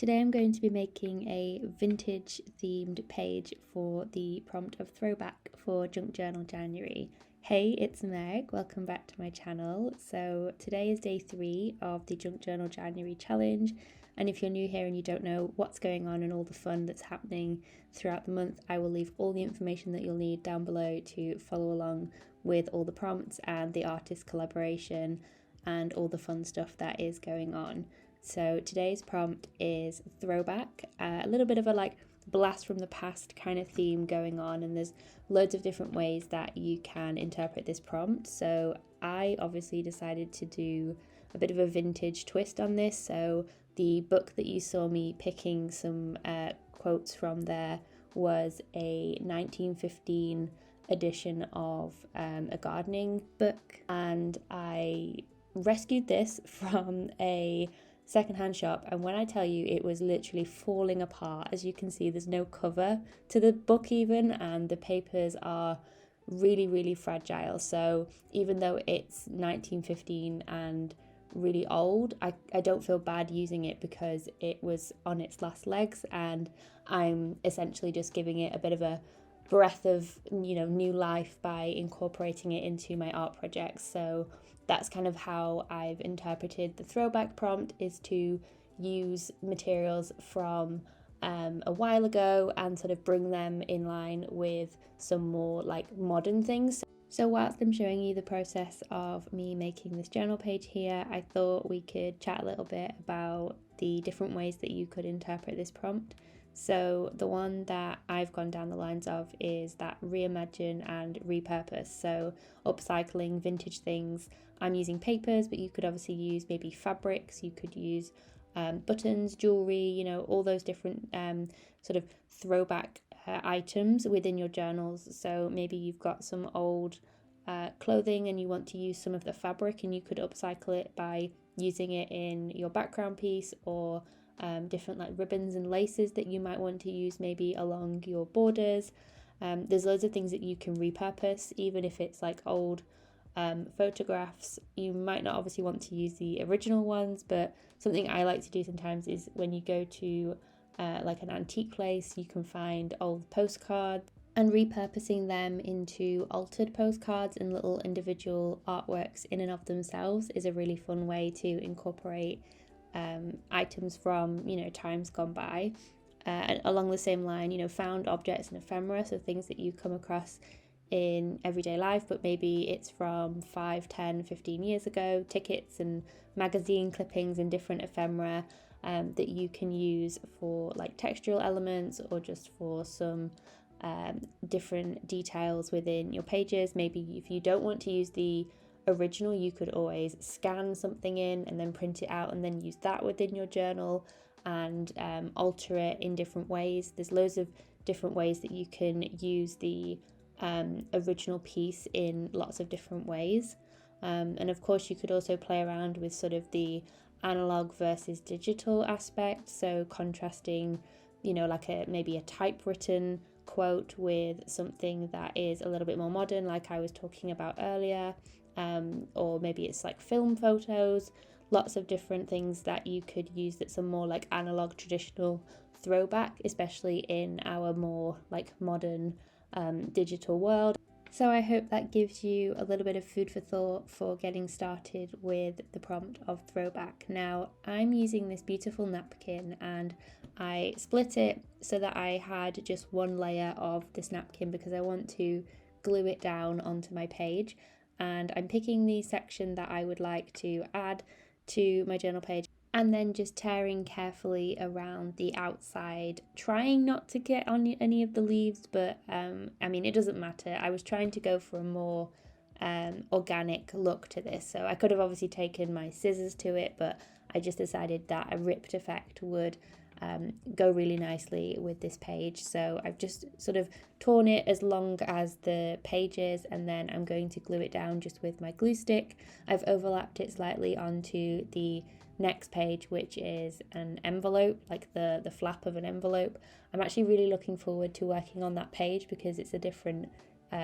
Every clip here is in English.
Today I'm going to be making a vintage themed page for the prompt of throwback for Junk Journal January. Hey, it's Meg, welcome back to my channel. So today is day 3 of the Junk Journal January challenge, and if you're new here and you don't know what's going on and all the fun that's happening throughout the month, I will leave all the information that you'll need down below to follow along with all the prompts and the artist collaboration and all the fun stuff that is going on. So today's prompt is throwback, a little bit of a blast from the past kind of theme going on, and there's loads of different ways that you can interpret this prompt. So I obviously decided to do a bit of a vintage twist on this. So the book that you saw me picking some quotes from there was a 1915 edition of a gardening book, and I rescued this from a secondhand shop, and when I tell you, it was literally falling apart. As you can see, there's no cover to the book even, and the papers are really fragile. So even though it's 1915 and really old, I don't feel bad using it because it was on its last legs, and I'm essentially just giving it a bit of a breath of new life by incorporating it into my art projects. So that's kind of how I've interpreted the throwback prompt, is to use materials from a while ago and sort of bring them in line with some more modern things. So whilst I'm showing you the process of me making this journal page here, I thought we could chat a little bit about the different ways that you could interpret this prompt. So the one that I've gone down the lines of is that reimagine and repurpose. So upcycling vintage things. I'm using papers, but you could obviously use maybe fabrics, you could use buttons, jewelry, all those different sort of throwback items within your journals. So maybe you've got some old clothing and you want to use some of the fabric, and you could upcycle it by using it in your background piece, or different ribbons and laces that you might want to use maybe along your borders. There's loads of things that you can repurpose, even if it's old photographs. You might not obviously want to use the original ones, but something I like to do sometimes is when you go to an antique place, you can find old postcards, and repurposing them into altered postcards and little individual artworks in and of themselves is a really fun way to incorporate items from times gone by. And along the same line, found objects and ephemera, so things that you come across in everyday life, but maybe it's from 5, 10, 15 years ago, tickets and magazine clippings and different ephemera that you can use for textural elements, or just for some different details within your pages. Maybe if you don't want to use the original, you could always scan something in and then print it out and then use that within your journal and alter it in different ways. There's loads of different ways that you can use the original piece in lots of different ways, and of course you could also play around with sort of the analog versus digital aspect, so contrasting maybe a typewritten quote with something that is a little bit more modern, like I was talking about earlier, or maybe it's film photos. Lots of different things that you could use that's a more analog traditional throwback, especially in our more modern digital world. So I hope that gives you a little bit of food for thought for getting started with the prompt of throwback. Now I'm using this beautiful napkin, and I split it so that I had just one layer of this napkin because I want to glue it down onto my page, and I'm picking the section that I would like to add to my journal page, and then just tearing carefully around the outside, trying not to get on any of the leaves, but it doesn't matter. I was trying to go for a more organic look to this, so I could have obviously taken my scissors to it, but I just decided that a ripped effect would go really nicely with this page. So I've just sort of torn it as long as the page is, and then I'm going to glue it down just with my glue stick. I've overlapped it slightly onto the next page, which is an envelope, the flap of an envelope. I'm actually really looking forward to working on that page because it's a different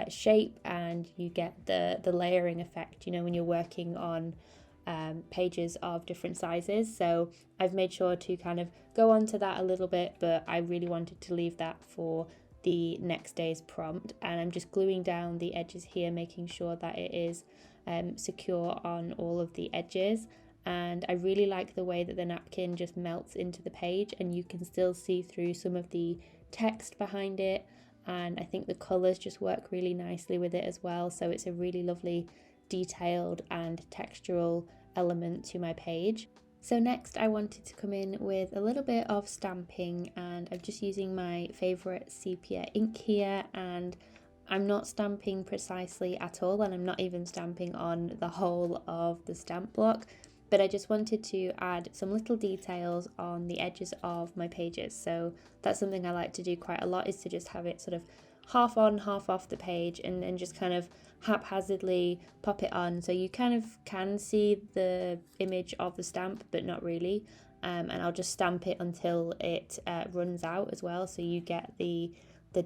shape, and you get the layering effect when you're working on pages of different sizes. So I've made sure to kind of go on to that a little bit, but I really wanted to leave that for the next day's prompt. And I'm just gluing down the edges here, making sure that it is secure on all of the edges. And I really like the way that the napkin just melts into the page and you can still see through some of the text behind it, and I think the colours just work really nicely with it as well, so it's a really lovely detailed and textural element to my page. So next I wanted to come in with a little bit of stamping, and I'm just using my favourite sepia ink here, and I'm not stamping precisely at all, and I'm not even stamping on the whole of the stamp block, but I just wanted to add some little details on the edges of my pages. So that's something I like to do quite a lot, is to just have it sort of half on, half off the page, and then just kind of haphazardly pop it on. So you kind of can see the image of the stamp, but not really. And I'll just stamp it until it runs out as well. So you get the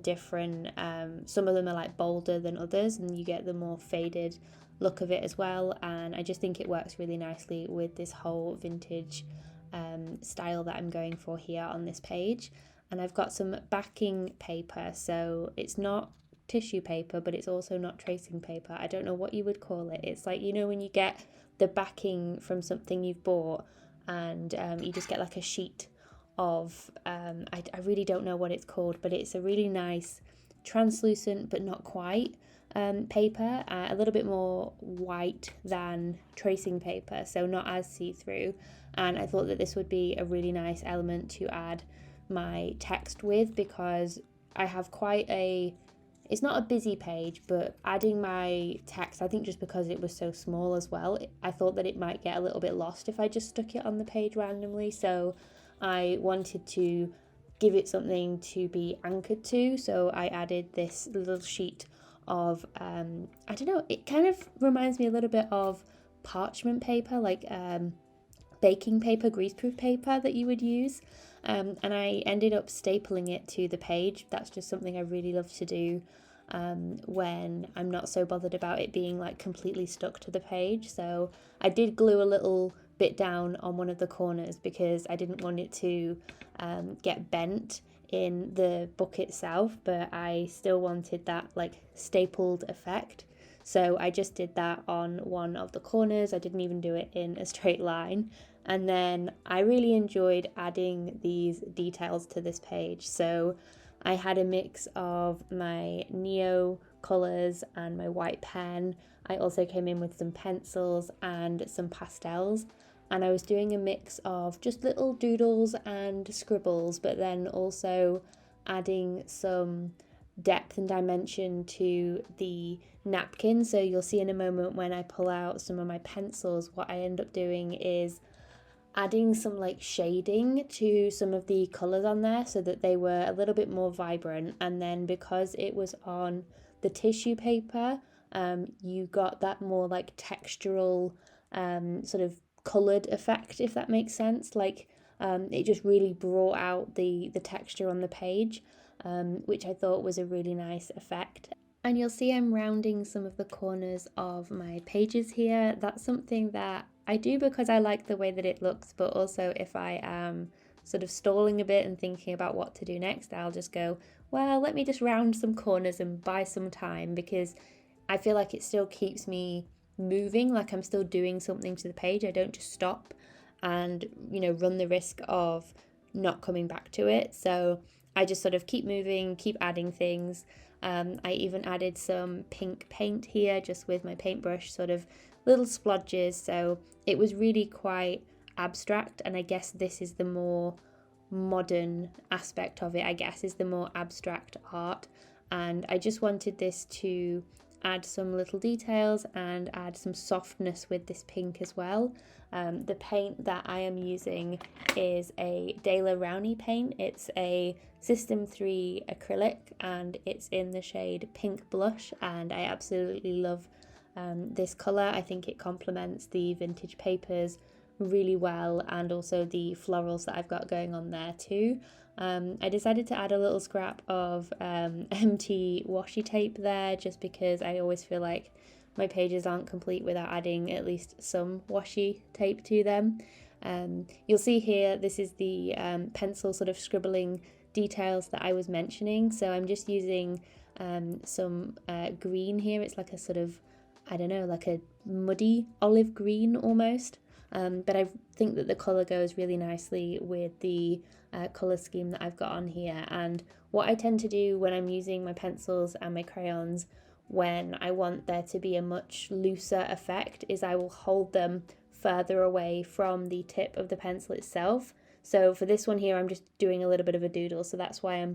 different, some of them are like bolder than others, and you get the more faded look of it as well. And I just think it works really nicely with this whole vintage style that I'm going for here on this page. And I've got some backing paper, so it's not tissue paper, but it's also not tracing paper. I don't know what you would call it. It's like, you know, when you get the backing from something you've bought and you just get like a sheet of, I really don't know what it's called, but it's a really nice translucent but not quite paper, a little bit more white than tracing paper, so not as see-through. And I thought that this would be a really nice element to add my text with, because I have quite a, it's not a busy page, but adding my text, I think just because it was so small as well, I thought that it might get a little bit lost if I just stuck it on the page randomly. So I wanted to give it something to be anchored to, so I added this little sheet of I don't know, it kind of reminds me a little bit of parchment paper, like baking paper, greaseproof paper that you would use, and I ended up stapling it to the page. That's just something I really love to do when I'm not so bothered about it being like completely stuck to the page. So I did glue a little bit down on one of the corners because I didn't want it to get bent in the book itself, but I still wanted that like stapled effect. So I just did that on one of the corners. I didn't even do it in a straight line. And then I really enjoyed adding these details to this page. So I had a mix of my Neo colours and my white pen. I also came in with some pencils and some pastels. And I was doing a mix of just little doodles and scribbles, but then also adding some depth and dimension to the napkin. So you'll see in a moment when I pull out some of my pencils, what I end up doing is adding some like shading to some of the colours on there so that they were a little bit more vibrant. And then because it was on the tissue paper, you got that more like textural sort of coloured effect, if that makes sense. Like it just really brought out the texture on the page, which I thought was a really nice effect. And you'll see I'm rounding some of the corners of my pages here. That's something that I do because I like the way that it looks, but also if I am sort of stalling a bit and thinking about what to do next, I'll just go, well, let me just round some corners and buy some time, because I feel like it still keeps me moving, like I'm still doing something to the page. I don't just stop and, you know, run the risk of not coming back to it. So I just sort of keep moving, keep adding things. I even added some pink paint here just with my paintbrush, sort of little splodges. So it was really quite abstract, and I guess this is the more modern aspect of it, I guess, is the more abstract art. And I just wanted this to add some little details and add some softness with this pink as well. The paint that I am using is a Daler Rowney paint. It's a System 3 acrylic and it's in the shade Pink Blush, and I absolutely love this colour. I think it complements the vintage papers really well, and also the florals that I've got going on there too. I decided to add a little scrap of empty washi tape there just because I always feel like my pages aren't complete without adding at least some washi tape to them. You'll see here, this is the pencil sort of scribbling details that I was mentioning. So I'm just using some green here. It's like a sort of, I don't know, like a muddy olive green almost. But I think that the colour goes really nicely with the colour scheme that I've got on here. And what I tend to do when I'm using my pencils and my crayons when I want there to be a much looser effect is I will hold them further away from the tip of the pencil itself. So for this one here, I'm just doing a little bit of a doodle, so that's why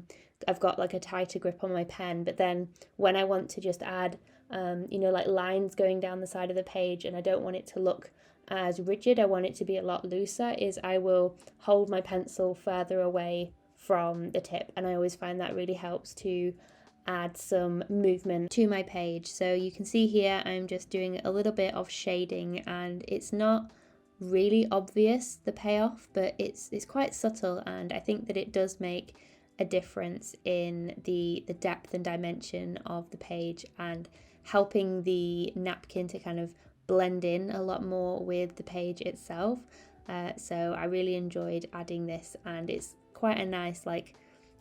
I've got like a tighter grip on my pen. But then when I want to just add like lines going down the side of the page and I don't want it to look as rigid, I want it to be a lot looser, is I will hold my pencil further away from the tip, and I always find that really helps to add some movement to my page. So you can see here I'm just doing a little bit of shading, and it's not really obvious, the payoff, but it's quite subtle, and I think that it does make a difference in the depth and dimension of the page and helping the napkin to kind of blend in a lot more with the page itself. So I really enjoyed adding this, and it's quite a nice like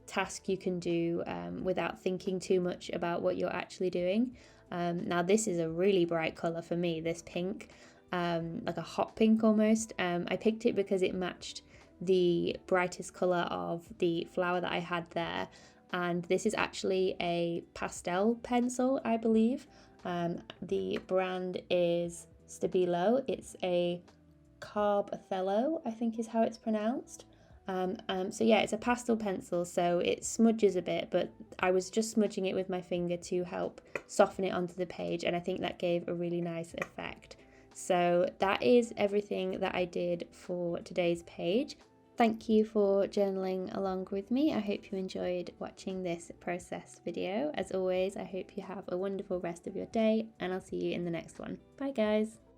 task you can do without thinking too much about what you're actually doing. Now this is a really bright colour for me, this pink, like a hot pink almost. I picked it because it matched the brightest colour of the flower that I had there, and this is actually a pastel pencil, I believe. The brand is Stabilo. It's a Carb Othello, I think is how it's pronounced. So yeah, it's a pastel pencil, so it smudges a bit, but I was just smudging it with my finger to help soften it onto the page, and I think that gave a really nice effect. So that is everything that I did for today's page. Thank you for journaling along with me. I hope you enjoyed watching this process video. As always, I hope you have a wonderful rest of your day, and I'll see you in the next one. Bye guys!